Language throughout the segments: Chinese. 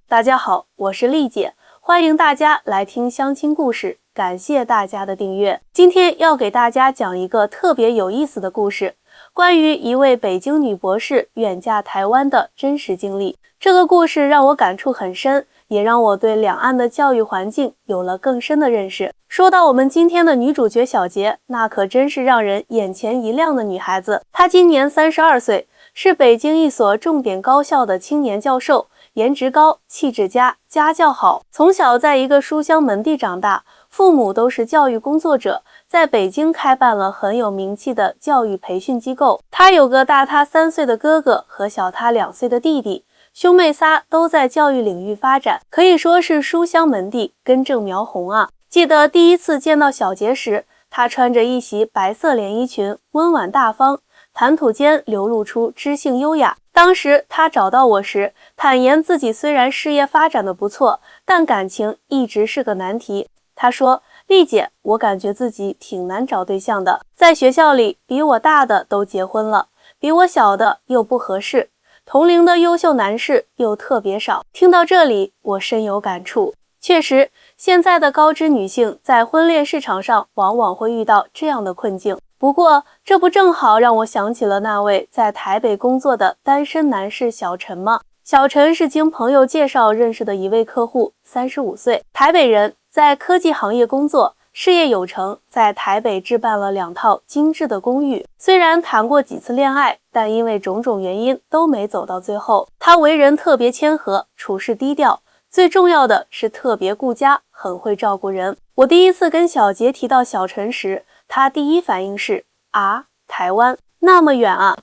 大家好，我是丽姐，欢迎大家来听相亲故事，感谢大家的订阅。今天要给大家讲一个特别有意思的故事，关于一位北京女博士远嫁台湾的真实经历。这个故事让我感触很深，也让我对两岸的教育环境有了更深的认识。说到我们今天的女主角小杰，那可真是让人眼前一亮的女孩子。她今年32岁，是北京一所重点高校的青年教授，颜值高，气质佳，家教好。从小在一个书香门第长大，父母都是教育工作者，在北京开办了很有名气的教育培训机构。她有个大她3岁的哥哥和小她2岁的弟弟，兄妹仨都在教育领域发展，可以说是书香门第，根正苗红啊。记得第一次见到小杰时，她穿着一袭白色连衣裙，温婉大方，谈吐间流露出知性优雅。当时她找到我时，坦言自己虽然事业发展的不错，但感情一直是个难题。她说，丽姐，我感觉自己挺难找对象的，在学校里比我大的都结婚了，比我小的又不合适，同龄的优秀男士又特别少。听到这里，我深有感触。确实，现在的高知女性在婚恋市场上往往会遇到这样的困境。不过，这不正好让我想起了那位在台北工作的单身男士小陈吗？小陈是经朋友介绍认识的一位客户，35岁，台北人，在科技行业工作，事业有成，在台北置办了2套精致的公寓。虽然谈过几次恋爱，但因为种种原因都没走到最后。他为人特别谦和，处事低调，最重要的是特别顾家，很会照顾人。我第一次跟小杰提到小陈时，他第一反应是啊，台湾那么远啊，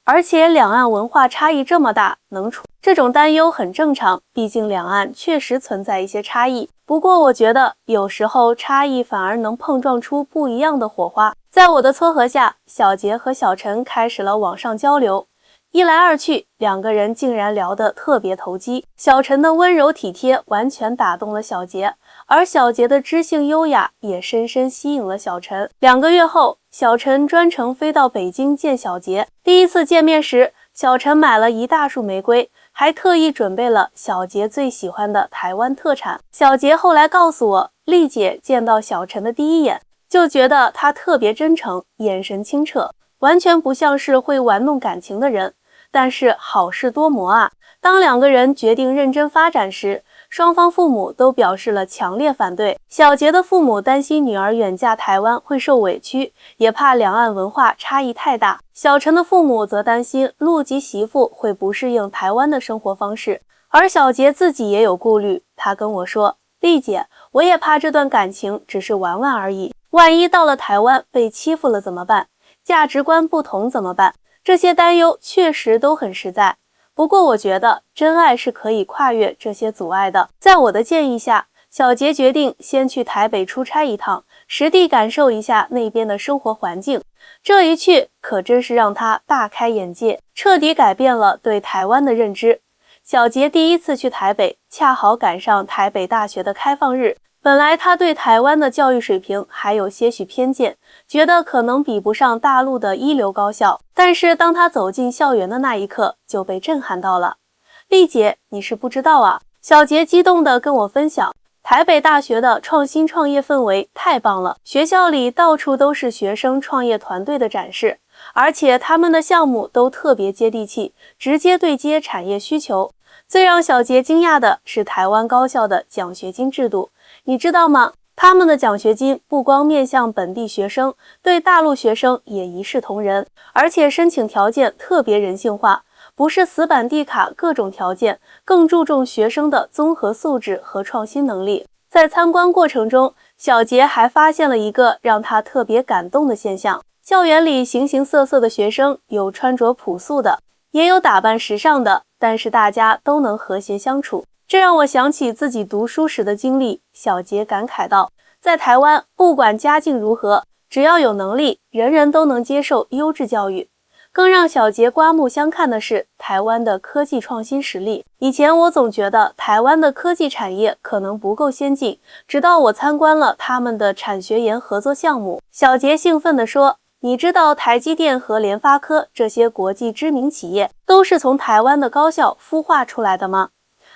而且两岸文化差异这么大，能处？这种担忧很正常，毕竟两岸确实存在一些差异。不过我觉得有时候差异反而能碰撞出不一样的火花。在我的撮合下，小杰和小陈开始了网上交流，一来二去，2个人竟然聊得特别投机。小陈的温柔体贴完全打动了小杰，而小杰的知性优雅也深深吸引了小陈。2个月后，小陈专程飞到北京见小杰。第一次见面时，小陈买了一大束玫瑰，还特意准备了小杰最喜欢的台湾特产。小杰后来告诉我，丽姐见到小陈的第一眼，就觉得他特别真诚，眼神清澈，完全不像是会玩弄感情的人。但是好事多磨啊，当2个人决定认真发展时，双方父母都表示了强烈反对。小杰的父母担心女儿远嫁台湾会受委屈，也怕两岸文化差异太大。小陈的父母则担心陆籍媳妇会不适应台湾的生活方式，而小杰自己也有顾虑。他跟我说，丽姐，我也怕这段感情只是玩玩而已，万一到了台湾被欺负了怎么办？价值观不同怎么办？这些担忧确实都很实在。不过我觉得真爱是可以跨越这些阻碍的。在我的建议下，小杰决定先去台北出差一趟，实地感受一下那边的生活环境。这一去可真是让他大开眼界，彻底改变了对台湾的认知。小杰第一次去台北，恰好赶上台北大学的开放日。本来他对台湾的教育水平还有些许偏见，觉得可能比不上大陆的一流高校，但是当他走进校园的那一刻，就被震撼到了。丽姐，你是不知道啊，小杰激动地跟我分享，台北大学的创新创业氛围太棒了，学校里到处都是学生创业团队的展示，而且他们的项目都特别接地气，直接对接产业需求。最让小杰惊讶的是台湾高校的奖学金制度，你知道吗？他们的奖学金不光面向本地学生，对大陆学生也一视同仁，而且申请条件特别人性化，不是死板地卡各种条件，更注重学生的综合素质和创新能力。在参观过程中，小杰还发现了一个让他特别感动的现象，校园里形形色色的学生，有穿着朴素的，也有打扮时尚的，但是大家都能和谐相处。这让我想起自己读书时的经历。小杰感慨道，在台湾，不管家境如何，只要有能力，人人都能接受优质教育。更让小杰刮目相看的是台湾的科技创新实力。以前我总觉得台湾的科技产业可能不够先进，直到我参观了他们的产学研合作项目。小杰兴奋地说，你知道台积电和联发科这些国际知名企业都是从台湾的高校孵化出来的吗？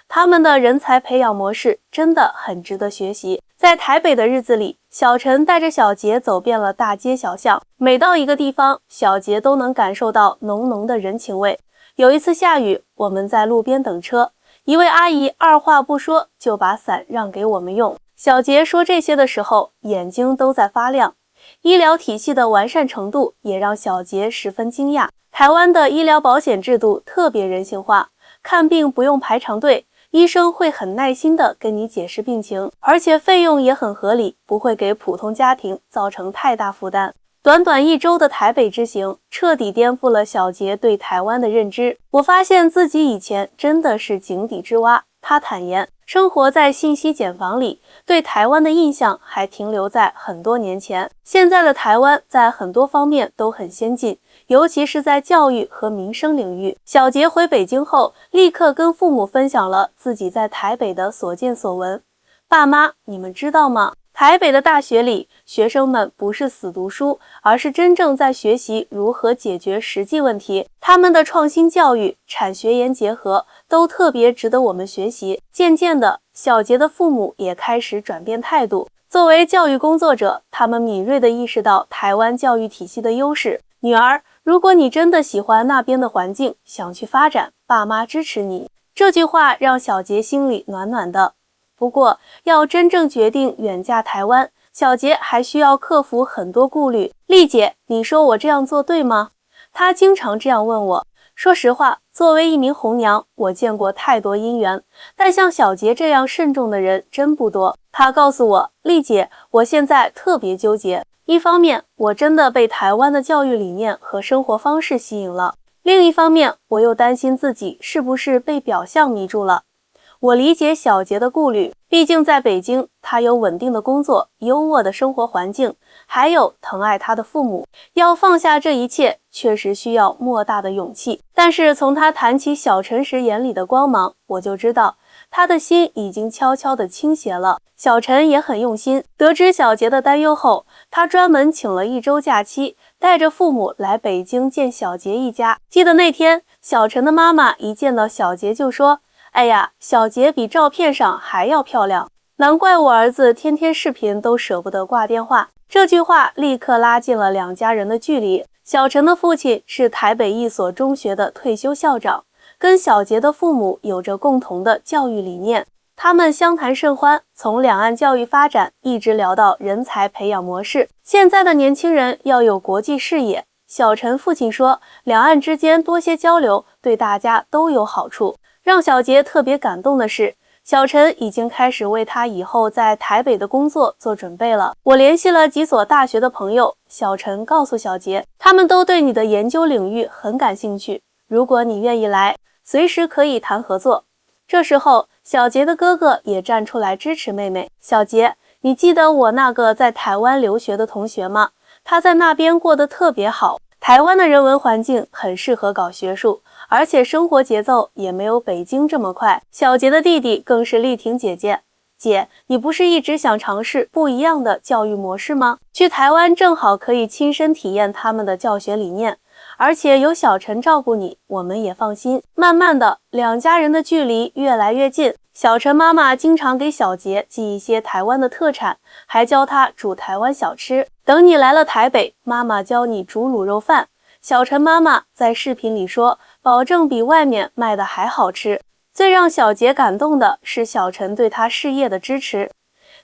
他们的人才培养模式真的很值得学习。在台北的日子里，小陈带着小杰走遍了大街小巷，每到一个地方，小杰都能感受到浓浓的人情味。有一次下雨，我们在路边等车，一位阿姨二话不说就把伞让给我们用。小杰说这些的时候，眼睛都在发亮。医疗体系的完善程度也让小杰十分惊讶。台湾的医疗保险制度特别人性化，看病不用排长队，医生会很耐心地跟你解释病情，而且费用也很合理，不会给普通家庭造成太大负担。短短1周的台北之行，彻底颠覆了小杰对台湾的认知。我发现自己以前真的是井底之蛙。他坦言，生活在信息茧房里，对台湾的印象还停留在很多年前。现在的台湾在很多方面都很先进，尤其是在教育和民生领域。小杰回北京后，立刻跟父母分享了自己在台北的所见所闻。爸妈，你们知道吗？台北的大学里，学生们不是死读书，而是真正在学习如何解决实际问题。他们的创新教育、产学研结合都特别值得我们学习。渐渐的，小杰的父母也开始转变态度。作为教育工作者，他们敏锐地意识到台湾教育体系的优势。女儿，如果你真的喜欢那边的环境，想去发展，爸妈支持你。这句话让小杰心里暖暖的。不过，要真正决定远嫁台湾，小杰还需要克服很多顾虑。丽姐，你说我这样做对吗？她经常这样问我。说实话，作为一名红娘，我见过太多姻缘，但像小杰这样慎重的人真不多。她告诉我，丽姐，我现在特别纠结。一方面，我真的被台湾的教育理念和生活方式吸引了；另一方面，我又担心自己是不是被表象迷住了。我理解小杰的顾虑，毕竟在北京，他有稳定的工作、优渥的生活环境，还有疼爱他的父母。要放下这一切，确实需要莫大的勇气。但是从他谈起小陈时眼里的光芒，我就知道他的心已经悄悄地倾斜了。小陈也很用心，得知小杰的担忧后，他专门请了1周假期，带着父母来北京见小杰一家。记得那天，小陈的妈妈一见到小杰就说：“哎呀，小杰比照片上还要漂亮，难怪我儿子天天视频都舍不得挂电话。”这句话立刻拉近了两家人的距离。小陈的父亲是台北一所中学的退休校长，跟小杰的父母有着共同的教育理念。他们相谈甚欢，从两岸教育发展一直聊到人才培养模式。现在的年轻人要有国际视野，小陈父亲说，两岸之间多些交流，对大家都有好处。让小杰特别感动的是，小陈已经开始为他以后在台北的工作做准备了。我联系了几所大学的朋友，小陈告诉小杰，他们都对你的研究领域很感兴趣，如果你愿意来，随时可以谈合作。这时候，小杰的哥哥也站出来支持妹妹。小杰，你记得我那个在台湾留学的同学吗？他在那边过得特别好。台湾的人文环境很适合搞学术，而且生活节奏也没有北京这么快。小杰的弟弟更是力挺姐姐。姐，你不是一直想尝试不一样的教育模式吗？去台湾正好可以亲身体验他们的教学理念。而且有小陈照顾你，我们也放心。慢慢的，两家人的距离越来越近。小陈妈妈经常给小杰寄一些台湾的特产，还教他煮台湾小吃。等你来了台北，妈妈教你煮卤肉饭。小陈妈妈在视频里说，保证比外面卖的还好吃。最让小杰感动的是小陈对他事业的支持。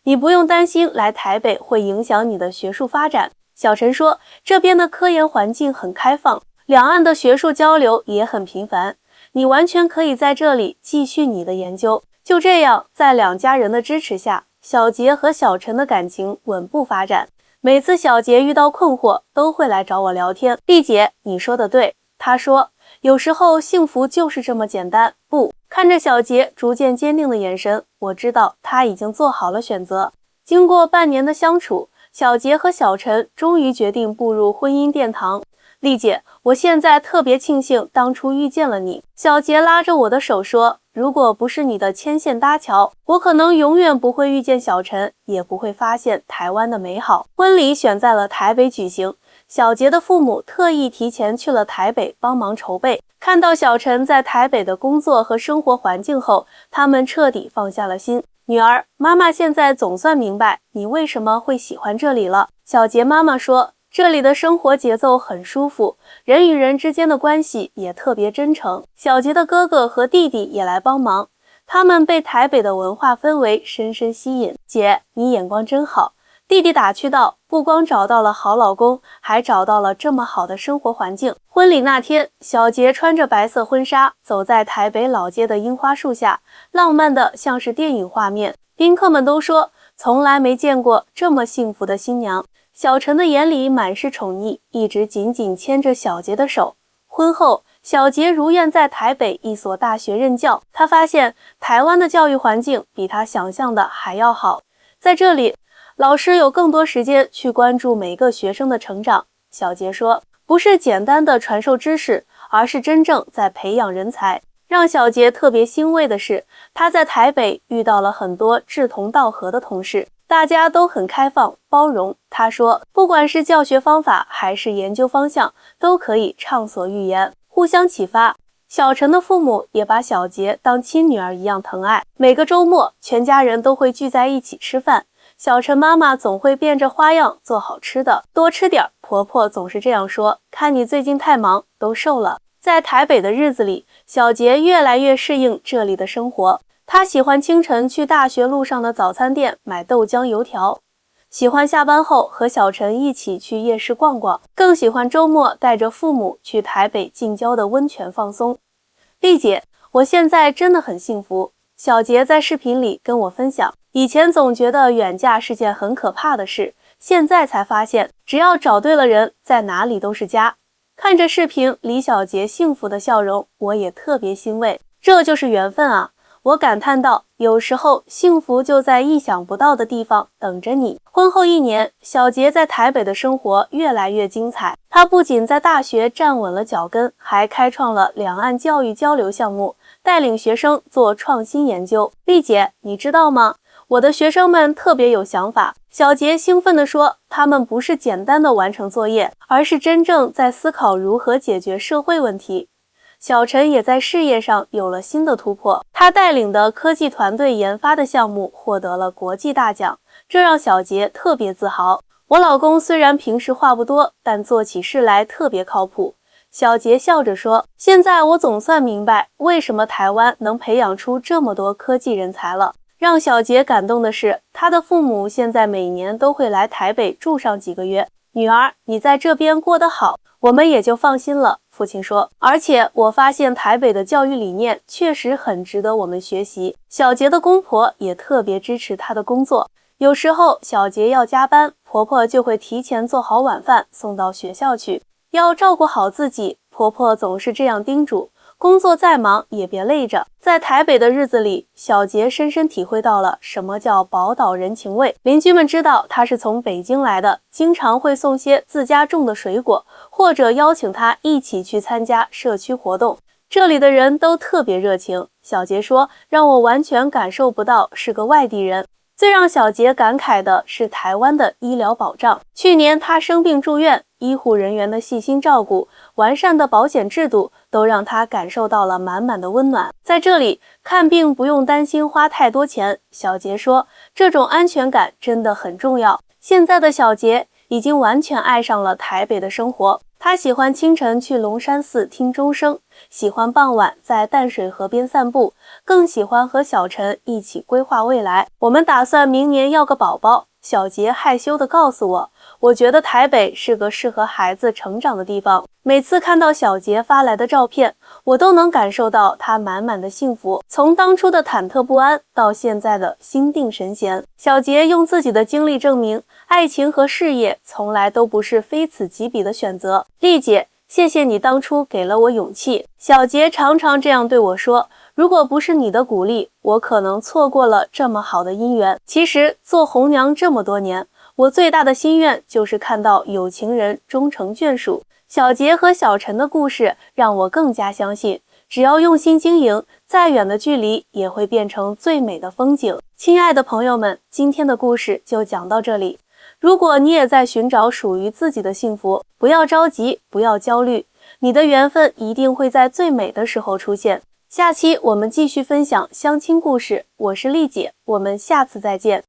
你不用担心来台北会影响你的学术发展。小陈说，这边的科研环境很开放，两岸的学术交流也很频繁，你完全可以在这里继续你的研究。就这样，在两家人的支持下，小杰和小陈的感情稳步发展。每次小杰遇到困惑，都会来找我聊天。丽姐，你说的对。他说，有时候幸福就是这么简单。不，看着小杰逐渐坚定的眼神，我知道他已经做好了选择。经过半年的相处，小杰和小陈终于决定步入婚姻殿堂。丽姐，我现在特别庆幸当初遇见了你。小杰拉着我的手说，如果不是你的牵线搭桥，我可能永远不会遇见小陈，也不会发现台湾的美好。婚礼选在了台北举行，小杰的父母特意提前去了台北帮忙筹备。看到小陈在台北的工作和生活环境后，他们彻底放下了心。女儿，妈妈现在总算明白你为什么会喜欢这里了。小杰妈妈说，这里的生活节奏很舒服，人与人之间的关系也特别真诚。小杰的哥哥和弟弟也来帮忙，他们被台北的文化氛围深深吸引。姐，你眼光真好。弟弟打趣道，不光找到了好老公，还找到了这么好的生活环境。婚礼那天，小杰穿着白色婚纱，走在台北老街的樱花树下，浪漫的像是电影画面。宾客们都说，从来没见过这么幸福的新娘。小陈的眼里满是宠溺，一直紧紧牵着小杰的手。婚后，小杰如愿在台北一所大学任教，他发现台湾的教育环境比他想象的还要好。在这里，老师有更多时间去关注每个学生的成长。小杰说，不是简单的传授知识，而是真正在培养人才。让小杰特别欣慰的是，他在台北遇到了很多志同道合的同事，大家都很开放包容。他说，不管是教学方法还是研究方向，都可以畅所欲言，互相启发。小陈的父母也把小杰当亲女儿一样疼爱，每个周末全家人都会聚在一起吃饭。小陈妈妈总会变着花样做好吃的，多吃点。婆婆总是这样说，看你最近太忙，都瘦了。在台北的日子里，小杰越来越适应这里的生活。他喜欢清晨去大学路上的早餐店买豆浆油条，喜欢下班后和小陈一起去夜市逛逛，更喜欢周末带着父母去台北近郊的温泉放松。丽姐，我现在真的很幸福。小杰在视频里跟我分享，以前总觉得远嫁是件很可怕的事，现在才发现，只要找对了人，在哪里都是家。看着视频李小杰幸福的笑容，我也特别欣慰，这就是缘分啊！我感叹道，有时候幸福就在意想不到的地方等着你。婚后1年，小杰在台北的生活越来越精彩。他不仅在大学站稳了脚跟，还开创了两岸教育交流项目，带领学生做创新研究。丽姐，你知道吗？我的学生们特别有想法。小杰兴奋地说，他们不是简单的完成作业，而是真正在思考如何解决社会问题。小陈也在事业上有了新的突破，他带领的科技团队研发的项目获得了国际大奖，这让小杰特别自豪。我老公虽然平时话不多，但做起事来特别靠谱。小杰笑着说，现在我总算明白为什么台湾能培养出这么多科技人才了。让小杰感动的是，他的父母现在每年都会来台北住上几个月。女儿，你在这边过得好，我们也就放心了。父亲说，而且我发现台北的教育理念确实很值得我们学习。小杰的公婆也特别支持他的工作，有时候小杰要加班，婆婆就会提前做好晚饭送到学校去。要照顾好自己，婆婆总是这样叮嘱，工作再忙也别累着。在台北的日子里，小杰深深体会到了什么叫宝岛人情味。邻居们知道他是从北京来的，经常会送些自家种的水果，或者邀请他一起去参加社区活动。这里的人都特别热情。小杰说，让我完全感受不到是个外地人。最让小杰感慨的是台湾的医疗保障。去年他生病住院，医护人员的细心照顾，完善的保险制度，都让他感受到了满满的温暖。在这里看病不用担心花太多钱，小杰说，这种安全感真的很重要。现在的小杰已经完全爱上了台北的生活。他喜欢清晨去龙山寺听钟声，喜欢傍晚在淡水河边散步，更喜欢和小陈一起规划未来。我们打算明年要个宝宝。小杰害羞地告诉我觉得台北是个适合孩子成长的地方。每次看到小杰发来的照片，我都能感受到他满满的幸福，从当初的忐忑不安到现在的心定神闲。小杰用自己的经历证明，爱情和事业从来都不是非此即彼的选择。丽姐，谢谢你当初给了我勇气。小杰常常这样对我说，如果不是你的鼓励，我可能错过了这么好的姻缘。其实做红娘这么多年，我最大的心愿就是看到有情人终成眷属。小杰和小陈的故事让我更加相信，只要用心经营，再远的距离也会变成最美的风景。亲爱的朋友们，今天的故事就讲到这里。如果你也在寻找属于自己的幸福，不要着急，不要焦虑，你的缘分一定会在最美的时候出现。下期我们继续分享相亲故事，我是丽姐，我们下次再见。